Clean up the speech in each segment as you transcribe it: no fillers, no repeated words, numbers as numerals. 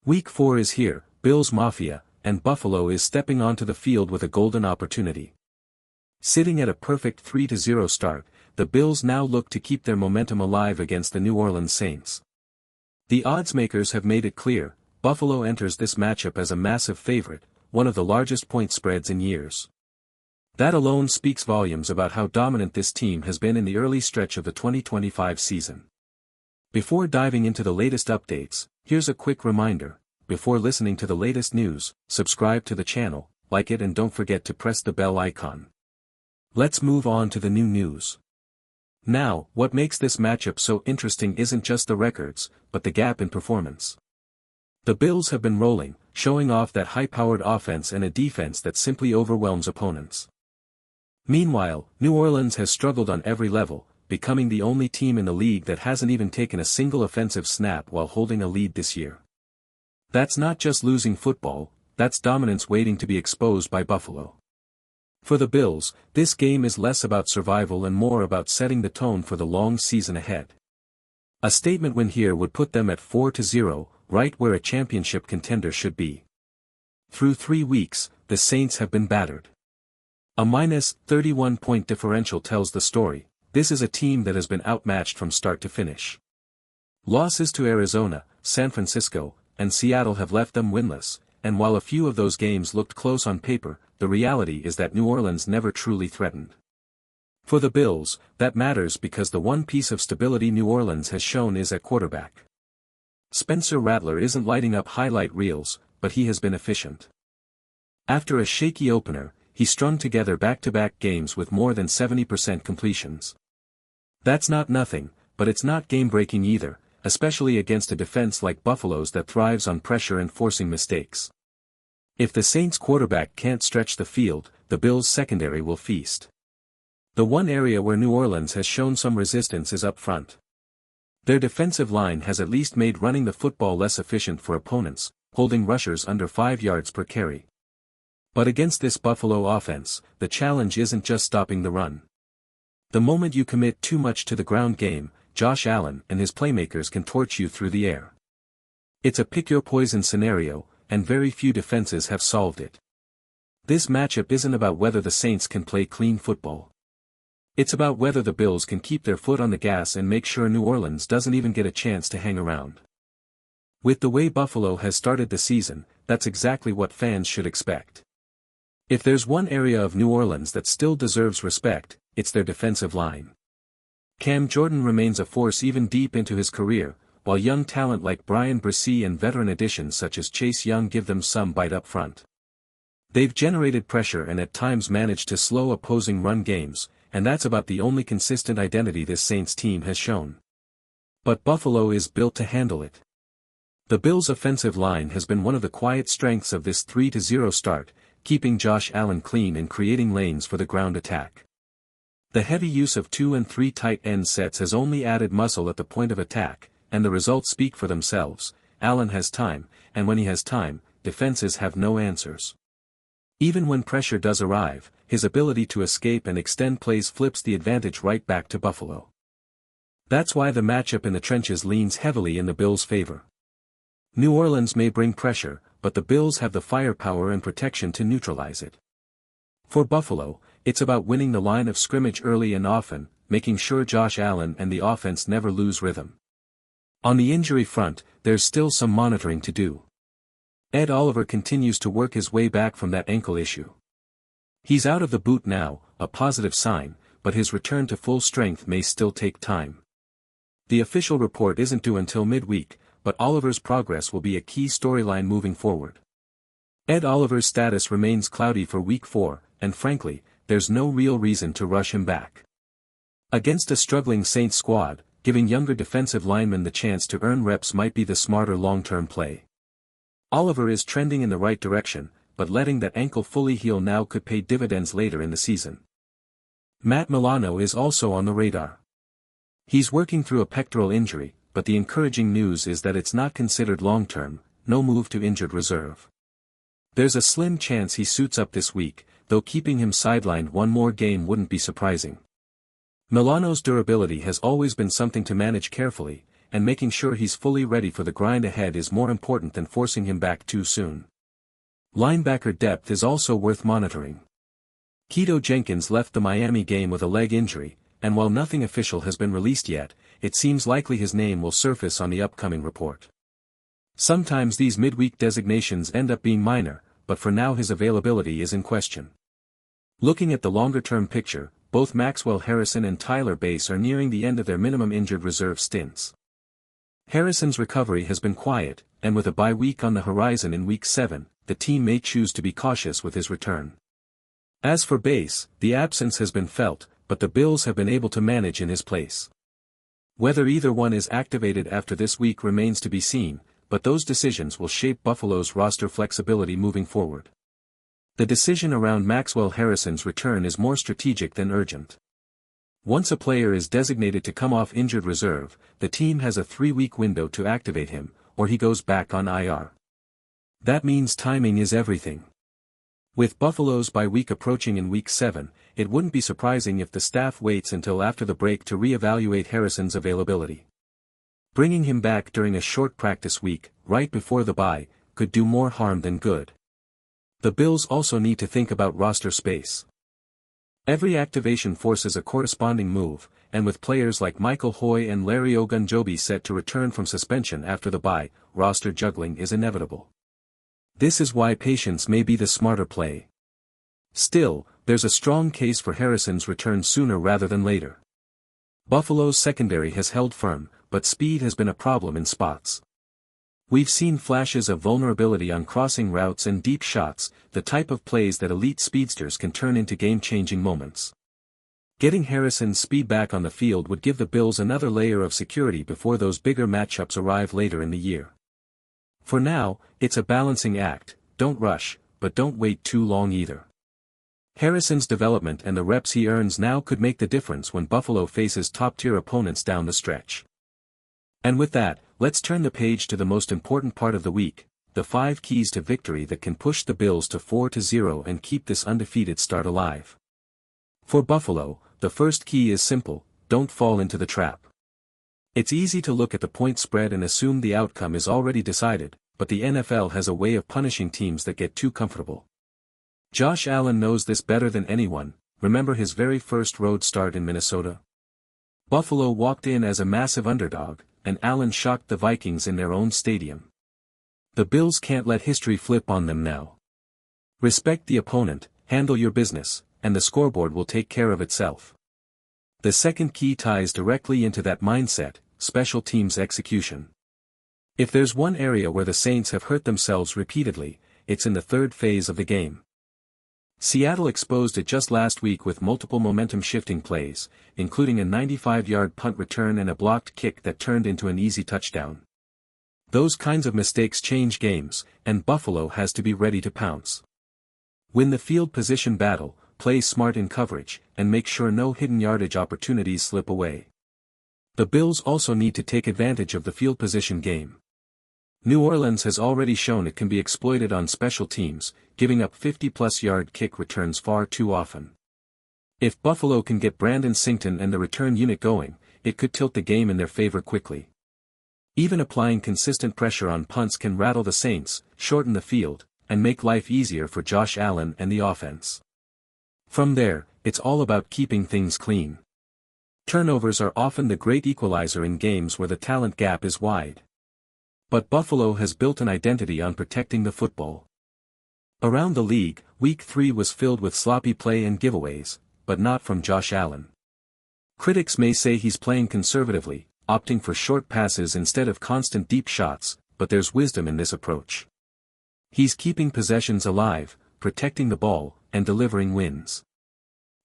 Week 4 is here, Bills Mafia, and Buffalo is stepping onto the field with a golden opportunity. Sitting at a perfect 3-0 start, the Bills now look to keep their momentum alive against the New Orleans Saints. The odds makers have made it clear, Buffalo enters this matchup as a massive favorite, one of the largest point spreads in years. That alone speaks volumes about how dominant this team has been in the early stretch of the 2025 season. Before diving into the latest updates, here's a quick reminder: before listening to the latest news, subscribe to the channel, like it, and don't forget to press the bell icon. Let's move on to the new news. Now, what makes this matchup so interesting isn't just the records, but the gap in performance. The Bills have been rolling, showing off that high-powered offense and a defense that simply overwhelms opponents. Meanwhile, New Orleans has struggled on every level, becoming the only team in the league that hasn't even taken a single offensive snap while holding a lead this year. That's not just losing football, that's dominance waiting to be exposed by Buffalo. For the Bills, this game is less about survival and more about setting the tone for the long season ahead. A statement win here would put them at 4-0, right where a championship contender should be. Through 3 weeks, the Saints have been battered. A -31-point differential tells the story. This is a team that has been outmatched from start to finish. Losses to Arizona, San Francisco, and Seattle have left them winless, and while a few of those games looked close on paper, the reality is that New Orleans never truly threatened. For the Bills, that matters because the one piece of stability New Orleans has shown is at quarterback. Spencer Rattler isn't lighting up highlight reels, but he has been efficient. After a shaky opener, he strung together back-to-back games with more than 70% completions. That's not nothing, but it's not game-breaking either, especially against a defense like Buffalo's that thrives on pressure and forcing mistakes. If the Saints quarterback can't stretch the field, the Bills secondary will feast. The one area where New Orleans has shown some resistance is up front. Their defensive line has at least made running the football less efficient for opponents, holding rushers under 5 yards per carry. But against this Buffalo offense, the challenge isn't just stopping the run. The moment you commit too much to the ground game, Josh Allen and his playmakers can torch you through the air. It's a pick-your-poison scenario, and very few defenses have solved it. This matchup isn't about whether the Saints can play clean football. It's about whether the Bills can keep their foot on the gas and make sure New Orleans doesn't even get a chance to hang around. With the way Buffalo has started the season, that's exactly what fans should expect. If there's one area of New Orleans that still deserves respect, it's their defensive line. Cam Jordan remains a force even deep into his career, while young talent like Brian Bresee and veteran additions such as Chase Young give them some bite up front. They've generated pressure and at times managed to slow opposing run games, and that's about the only consistent identity this Saints team has shown. But Buffalo is built to handle it. The Bills' offensive line has been one of the quiet strengths of this 3-0 start, keeping Josh Allen clean and creating lanes for the ground attack. The heavy use of 2 and 3 tight end sets has only added muscle at the point of attack, and the results speak for themselves. Allen has time, and when he has time, defenses have no answers. Even when pressure does arrive, his ability to escape and extend plays flips the advantage right back to Buffalo. That's why the matchup in the trenches leans heavily in the Bills' favor. New Orleans may bring pressure, but the Bills have the firepower and protection to neutralize it. For Buffalo, it's about winning the line of scrimmage early and often, making sure Josh Allen and the offense never lose rhythm. On the injury front, there's still some monitoring to do. Ed Oliver continues to work his way back from that ankle issue. He's out of the boot now, a positive sign, but his return to full strength may still take time. The official report isn't due until midweek, but Oliver's progress will be a key storyline moving forward. Ed Oliver's status remains cloudy for Week 4, and frankly, there's no real reason to rush him back. Against a struggling Saints squad, giving younger defensive linemen the chance to earn reps might be the smarter long-term play. Oliver is trending in the right direction, but letting that ankle fully heal now could pay dividends later in the season. Matt Milano is also on the radar. He's working through a pectoral injury, but the encouraging news is that it's not considered long-term, no move to injured reserve. There's a slim chance he suits up this week, though keeping him sidelined one more game wouldn't be surprising. Milano's durability has always been something to manage carefully, and making sure he's fully ready for the grind ahead is more important than forcing him back too soon. Linebacker depth is also worth monitoring. Keto Jenkins left the Miami game with a leg injury, and while nothing official has been released yet, it seems likely his name will surface on the upcoming report. Sometimes these midweek designations end up being minor, but for now his availability is in question. Looking at the longer-term picture, both Maxwell Harrison and Tyler Bass are nearing the end of their minimum injured reserve stints. Harrison's recovery has been quiet, and with a bye week on the horizon in Week 7, the team may choose to be cautious with his return. As for Bass, the absence has been felt, but the Bills have been able to manage in his place. Whether either one is activated after this week remains to be seen, but those decisions will shape Buffalo's roster flexibility moving forward. The decision around Maxwell Harrison's return is more strategic than urgent. Once a player is designated to come off injured reserve, the team has a 3-week window to activate him, or he goes back on IR. That means timing is everything. With Buffalo's bye week approaching in Week 7, it wouldn't be surprising if the staff waits until after the break to re-evaluate Harrison's availability. Bringing him back during a short practice week, right before the bye, could do more harm than good. The Bills also need to think about roster space. Every activation forces a corresponding move, and with players like Michael Hoy and Larry Ogunjobi set to return from suspension after the bye, roster juggling is inevitable. This is why patience may be the smarter play. Still, there's a strong case for Harrison's return sooner rather than later. Buffalo's secondary has held firm, but speed has been a problem in spots. We've seen flashes of vulnerability on crossing routes and deep shots, the type of plays that elite speedsters can turn into game-changing moments. Getting Harrison's speed back on the field would give the Bills another layer of security before those bigger matchups arrive later in the year. For now, it's a balancing act, don't rush, but don't wait too long either. Harrison's development and the reps he earns now could make the difference when Buffalo faces top-tier opponents down the stretch. And with that, let's turn the page to the most important part of the week, the 5 keys to victory that can push the Bills to 4-0 and keep this undefeated start alive. For Buffalo, the first key is simple: don't fall into the trap. It's easy to look at the point spread and assume the outcome is already decided, but the NFL has a way of punishing teams that get too comfortable. Josh Allen knows this better than anyone. Remember his very first road start in Minnesota? Buffalo walked in as a massive underdog, and Allen shocked the Vikings in their own stadium. The Bills can't let history flip on them now. Respect the opponent, handle your business, and the scoreboard will take care of itself. The second key ties directly into that mindset: special teams execution. If there's one area where the Saints have hurt themselves repeatedly, it's in the third phase of the game. Seattle exposed it just last week with multiple momentum-shifting plays, including a 95-yard punt return and a blocked kick that turned into an easy touchdown. Those kinds of mistakes change games, and Buffalo has to be ready to pounce. Win the field position battle, play smart in coverage, and make sure no hidden yardage opportunities slip away. The Bills also need to take advantage of the field position game. New Orleans has already shown it can be exploited on special teams, giving up 50-plus yard kick returns far too often. If Buffalo can get Brandon Singleton and the return unit going, it could tilt the game in their favor quickly. Even applying consistent pressure on punts can rattle the Saints, shorten the field, and make life easier for Josh Allen and the offense. From there, it's all about keeping things clean. Turnovers are often the great equalizer in games where the talent gap is wide. But Buffalo has built an identity on protecting the football. Around the league, Week 3 was filled with sloppy play and giveaways, but not from Josh Allen. Critics may say he's playing conservatively, opting for short passes instead of constant deep shots, but there's wisdom in this approach. He's keeping possessions alive, protecting the ball, and delivering wins.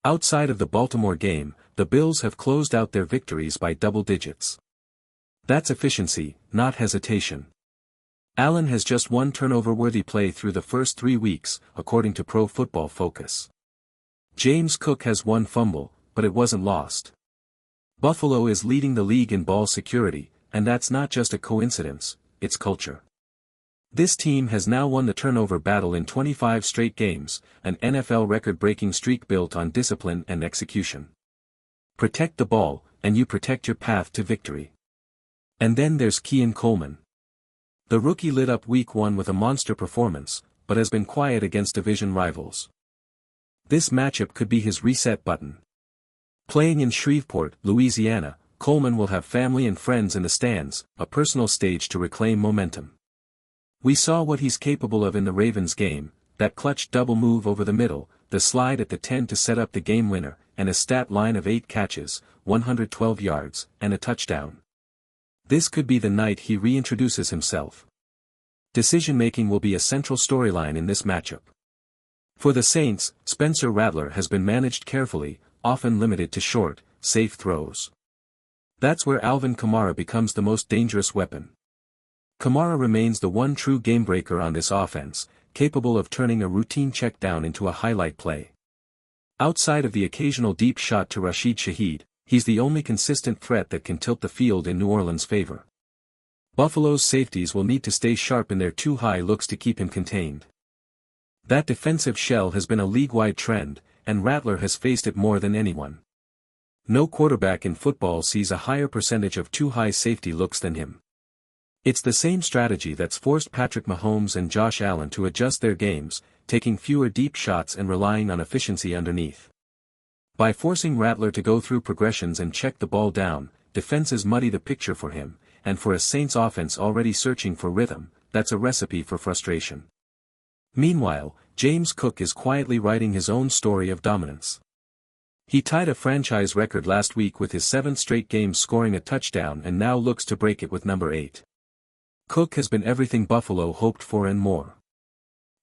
Outside of the Baltimore game, the Bills have closed out their victories by double digits. That's efficiency, not hesitation. Allen has just one turnover-worthy play through the first 3 weeks, according to Pro Football Focus. James Cook has one fumble, but it wasn't lost. Buffalo is leading the league in ball security, and that's not just a coincidence, it's culture. This team has now won the turnover battle in 25 straight games, an NFL record-breaking streak built on discipline and execution. Protect the ball, and you protect your path to victory. And then there's Kean Coleman. The rookie lit up week 1 with a monster performance, but has been quiet against division rivals. This matchup could be his reset button. Playing in Shreveport, Louisiana, Coleman will have family and friends in the stands, a personal stage to reclaim momentum. We saw what he's capable of in the Ravens game, that clutch double move over the middle, the slide at the 10 to set up the game winner, and a stat line of 8 catches, 112 yards, and a touchdown. This could be the night he reintroduces himself. Decision-making will be a central storyline in this matchup. For the Saints, Spencer Rattler has been managed carefully, often limited to short, safe throws. That's where Alvin Kamara becomes the most dangerous weapon. Kamara remains the one true game-breaker on this offense, capable of turning a routine check down into a highlight play. Outside of the occasional deep shot to Rashid Shaheed, he's the only consistent threat that can tilt the field in New Orleans' favor. Buffalo's safeties will need to stay sharp in their too high looks to keep him contained. That defensive shell has been a league-wide trend, and Rattler has faced it more than anyone. No quarterback in football sees a higher percentage of too high safety looks than him. It's the same strategy that's forced Patrick Mahomes and Josh Allen to adjust their games, taking fewer deep shots and relying on efficiency underneath. By forcing Rattler to go through progressions and check the ball down, defenses muddy the picture for him, and for a Saints offense already searching for rhythm, that's a recipe for frustration. Meanwhile, James Cook is quietly writing his own story of dominance. He tied a franchise record last week with his 7th straight game scoring a touchdown and now looks to break it with number 8. Cook has been everything Buffalo hoped for and more.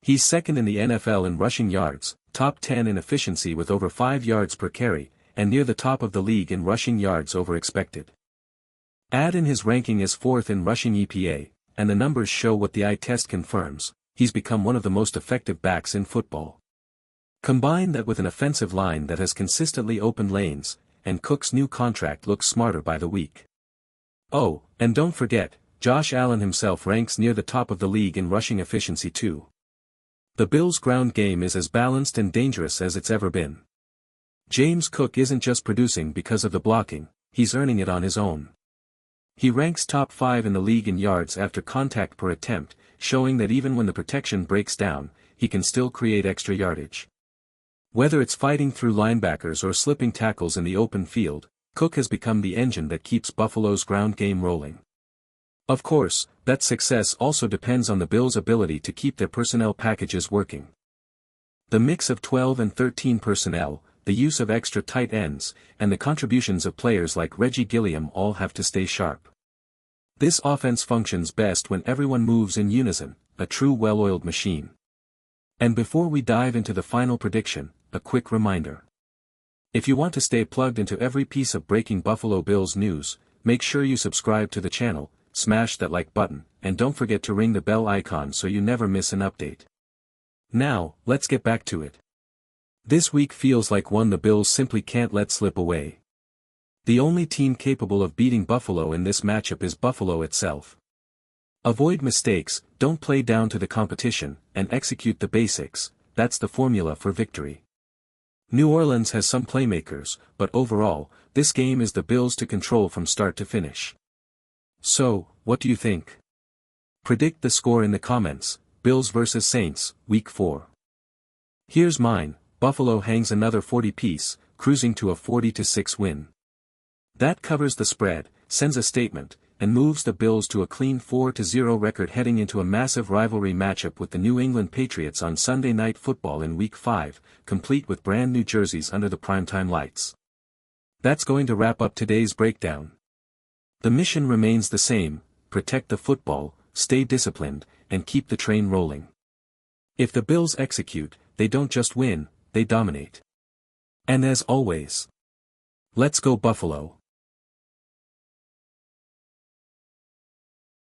He's second in the NFL in rushing yards, top 10 in efficiency with over 5 yards per carry, and near the top of the league in rushing yards over expected. Add in his ranking as 4th in rushing EPA, and the numbers show what the eye test confirms: he's become one of the most effective backs in football. Combine that with an offensive line that has consistently opened lanes, and Cook's new contract looks smarter by the week. Oh, and don't forget, Josh Allen himself ranks near the top of the league in rushing efficiency too. The Bills' ground game is as balanced and dangerous as it's ever been. James Cook isn't just producing because of the blocking, he's earning it on his own. He ranks top 5 in the league in yards after contact per attempt, showing that even when the protection breaks down, he can still create extra yardage. Whether it's fighting through linebackers or slipping tackles in the open field, Cook has become the engine that keeps Buffalo's ground game rolling. Of course, that success also depends on the Bills' ability to keep their personnel packages working. The mix of 12 and 13 personnel, the use of extra tight ends, and the contributions of players like Reggie Gilliam all have to stay sharp. This offense functions best when everyone moves in unison, a true well-oiled machine. And before we dive into the final prediction, a quick reminder. If you want to stay plugged into every piece of breaking Buffalo Bills news, make sure you subscribe to the channel, smash that like button, and don't forget to ring the bell icon so you never miss an update. Now, let's get back to it. This week feels like one the Bills simply can't let slip away. The only team capable of beating Buffalo in this matchup is Buffalo itself. Avoid mistakes, don't play down to the competition, and execute the basics. That's the formula for victory. New Orleans has some playmakers, but overall, this game is the Bills to control from start to finish. So, what do you think? Predict the score in the comments. Bills vs Saints, Week 4. Here's mine: Buffalo hangs another 40-piece, cruising to a 40-6 win. That covers the spread, sends a statement, and moves the Bills to a clean 4-0 record heading into a massive rivalry matchup with the New England Patriots on Sunday Night Football in Week 5, complete with brand new jerseys under the primetime lights. That's going to wrap up today's breakdown. The mission remains the same: protect the football, stay disciplined, and keep the train rolling. If the Bills execute, they don't just win, they dominate. And as always, let's go Buffalo!